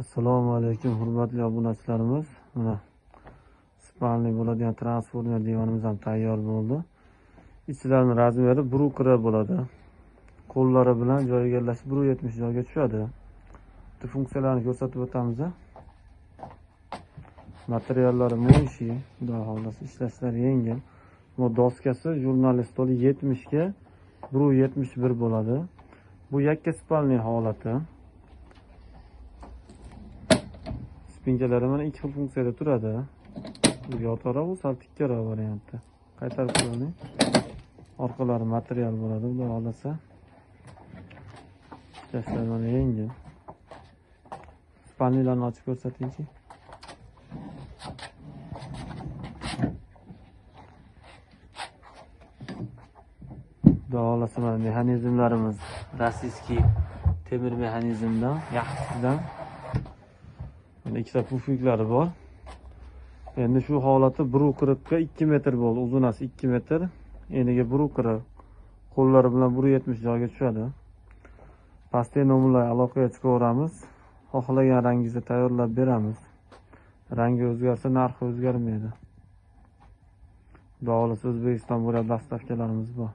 Assalomu alaykum hurmatli obunachilarimiz. Mana spalni bo'ladigan transformer divanimiz ham tayyor bo'ldi. Ichlarining razmeri 1.5 bo'ladi. Qo'llari bilan joyiga egallashib 1.70 joyga tushadi. Bu funksiyalarni ko'rsatib o'tamiz. Materiallari mo'yshi, xudo xolasa ishlashlari yengil. Bu doskasi jurnali stoli 70 ga 1.71 bo'ladi. Bu yakka spalni holati. Spinkalari mana ikki xil funksiyada turadi. Bu yotoqroq, bu sal tikkaroq variantda. Qaytarib qo'ying. Orqalari material bo'ladi, xudo xolasa. Ishlashlari mana yengil. Spalnilarni ochib ko'rsatingchi. Xudo xolasa mana mexanizmlarimiz rossiyskiy temir mexanizmdan, yaxshisidan. Ikkita pufiklari bor. Endi shu holati 1.40 ga 2 metr bo'ldi. Uzunasi 2 metr, eniga 1.40. Qo'llari bilan 1.70 joyga tushadi. Pastki nomerlar aloqaga chiqaveramiz. Xohlagan rangingizda tayyorlab beramiz. Rangi o'zgarsa, narxi o'zgarmaydi. Xudo xolasa O'zbekiston bo'ylab dastavkalarimiz bor.